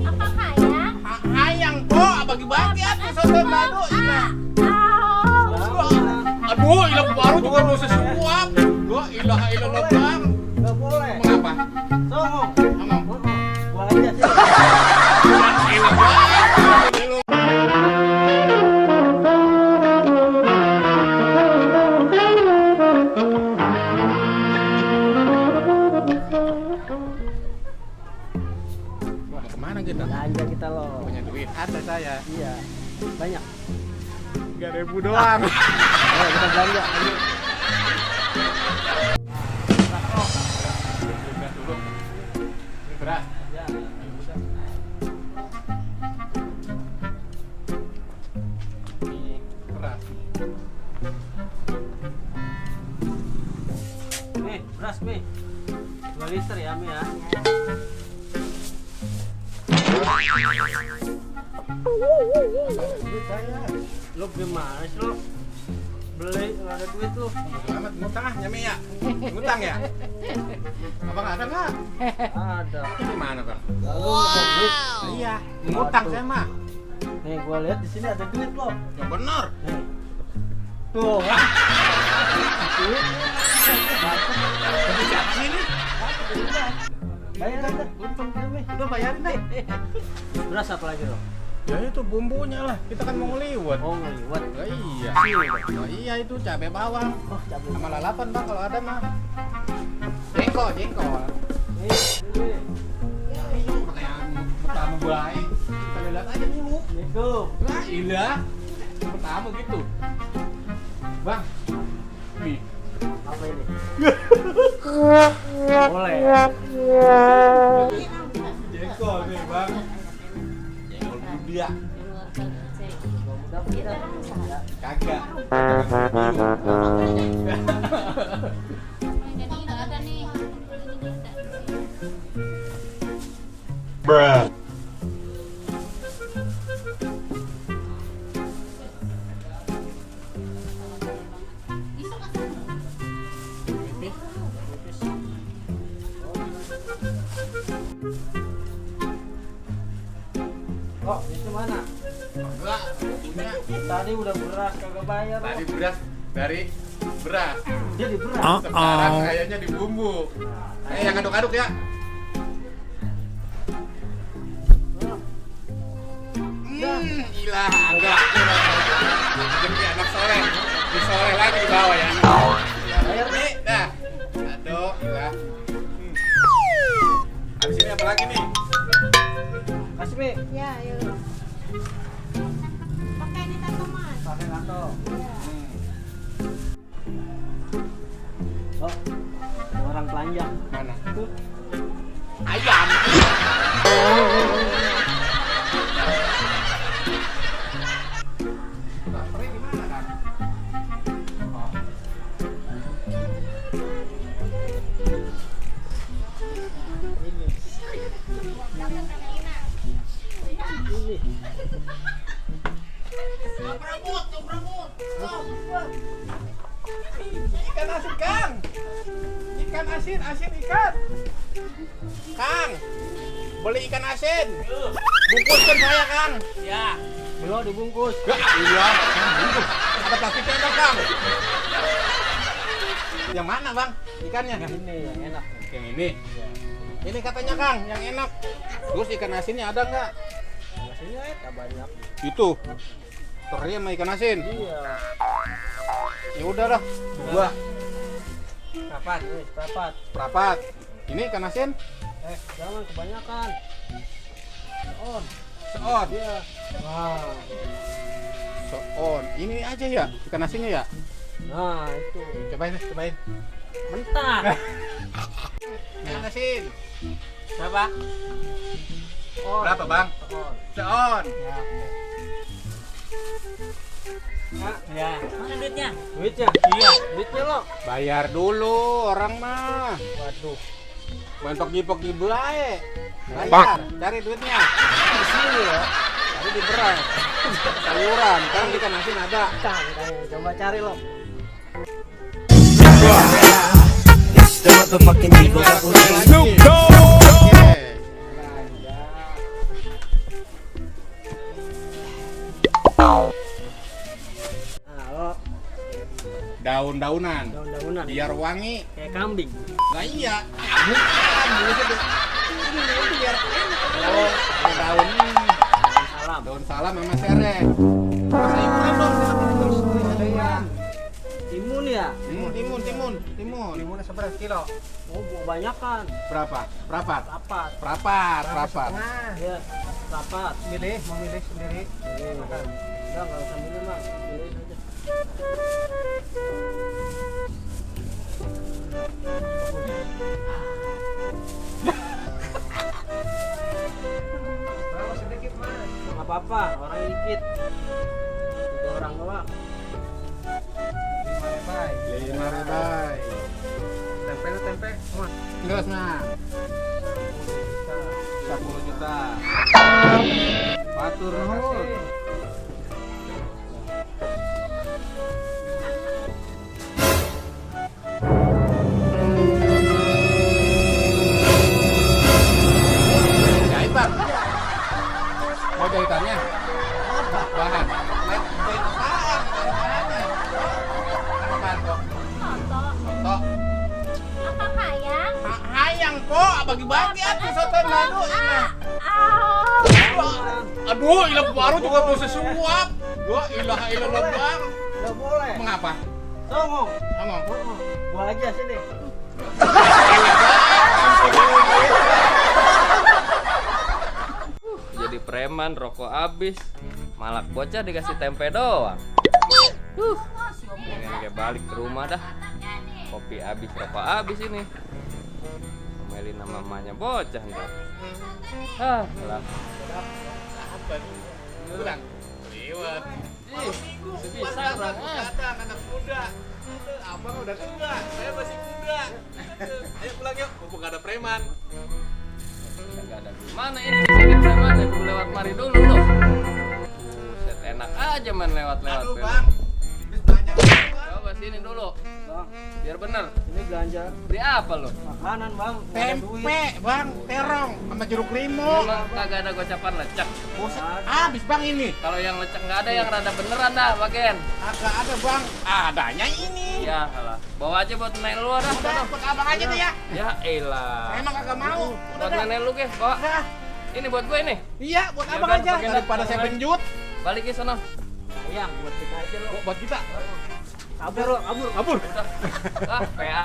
Apa hayang? Hayang po, bagi-bagi atuh soto madu. Aduh, ilah baru juga lu sesuap. Gua ilah bang. Nggak boleh. Mengapa? Songong. Ngomong. Gua aja sih. Ilah bang. Mau kemana kita? Belanja kita loh. Punya duit ada saya. Iya. Banyak. 3.000 doang. Ayo kita belanja. Ayo. Beras dulu. Ini beras. Ya. Ini beras. Nih, beras nih. 2 liter ya, Mi ya. Duit saya. Lu gimana sih lu? Beli nggak ada duit lu. Selamat ngutang ah nyami ya. Ngutang ya? Abang ada nggak? Ada. Gimana bang? Lalu ada duit. Iya. Ngutang saya mah. Nih gua lihat di sini ada duit loh. Ya benar. Nih. Tuh. Duit. Tapi siapa sih ini? Bayar aja. Untung Mi. Udah bayarin deh. Beras apa lagi loh? Ya itu bumbunya lah. Kita kan mau ngeliwat. Oh, ngeliwat. Oh, iya. Oh, iya itu cabai bawang. Oh, cabai. Sama lalapan bang kalau ada mah. Jengkol. Nih, ini. Ya iya pertanyaan pertama baik. Kita lihat aja dulu. Itu. Nah iya. Pertama gitu. Bang. Nih. Apa ini? Boleh. Jengkol nih bang. Jengkol muda. Mudah-mudahan ya. Kagak. Bruh. Oh, itu mana? Enggak, punya. Tadi udah beras kagak bayar. Tadi beras dari beras. Dia di beras. Sekarang kayaknya di bumbu. Yang aduk-aduk ya. Gila, agak. Jadi anak sore. Di sore lagi di bawah ya. Bayar nih, dah. Aduk, gila. Habis ini apa lagi nih? Kasih Mi. Ya, yuk. Pakai ini teman. Pakai kantong. Oh, ada orang telanjang. Mana? Tuh. Ayam. Lapar di mana kan? Oh. Ini. Ikan asin Kang. Ikan asin ikan. Kang, beli ikan asin. Bungkuskan saya Kang. Ya. Belum dibungkus. Iya. Ada plastiknya enggak Kang? Yang mana Bang? Ikannya? Ini yang enak. Yang ini. Ini katanya Kang, yang enak. Terus ikan asinnya ada nggak? Nasinya tak banyak. Itu. Teri sama ikan asin. Iya. Ya udahlah. Dua. Kapan? Kapan? Perapat. Ini ikan asin Jangan kebanyakan. On. seon. Iya. Nah. Seon. Ini aja ya ikan asinnya ya. Nah, itu. Cobain. Mentah. Ikan asin. Berapa? On. Berapa Bang? On. Seon. Ya. Nah, ya. Mana duitnya? Duitnya? Iya. Duitnya lo. Bayar dulu orang mah. Waduh. Bantok-jipok di belai. Bayar. Cari duitnya. Di sini ya. Tadi di beras. Sayuran. Sekarang ikan asin ada. Coba cari lo. It's the motherfucking Eagle Double G. Snoop Dogg. daun-daunan. Daun-daunan. Biar wangi. Kayak kambing. Nah iya. Bukan. Ini biar enak. Oh, ada daun ini. Salam. Daun salam sama sereh. Sayuran dong, terus sayuran. Timun ya? Timun seberapa kilo? Oh, kebanyakan. Berapa? Rapat. Rapat. Ya, rapat. Mau milih sendiri. Enggak usah milih, Bang. Milih aja. Sedikit mas. Enggak apa-apa, orang dikit. 3 orang doang. 5 rebai. Tempe. Terus nah. 10 juta. Matur nuwun. Jahit, Bang. Mau jahitannya? Bahan. Apaan kok? Soto. Tok. Apa hayang? Hayang po, bagi-bagi atuh soto nado ini. Aduh, ilah baru juga mau sesuap. Gua ilaha illallah bang. Enggak boleh. Mengapa? Songong. Ngomong. Gua aja sini. Jadi preman, rokok habis, malak bocah dikasih tempe doang. Pengen kayak balik ke rumah dah. Kopi habis, rokok habis ini. Ngomelin nama mamanya bocah ntar. Lah. Apa nih? Pulang. Lewat. Bisa orang. Datang anak muda. Abang udah tua, saya masih muda. Ayo pulang yuk, mumpung gak ada preman. Gak ada gimana ini sini preman ya, perlu lewat mari dulu loh. Buset, enak aja main lewat-lewat. Aduh preman. bang, habis belanja bang. Coba sini dulu, Bang, biar bener. ini belanja Beli apa lo? makanan, Bang. Nggak ada duit. Tempe bang, terong sama jeruk limau. Emang kagak ada gocapan lecek. Buset, habis bang ini. Kalau yang lecek nggak ada, yang rada beneran dah bagian. Agak ada bang, adanya ini. Ya salah. Bawa aja buat nenek lu dah. Udah, buat abang aja tuh ya. Ya elah. Emang kagak mau. Buat nenek lu ke, bawa. Udah. Ini buat gue ini. Iya, buat Ya abang udah, aja. pakai Daripada dah, saya pakai. benjut. Balik ke sana. Sayang buat kita aja lo. Buat kita. Kabur lo, kabur. Kabur. Udah. Ah, PA.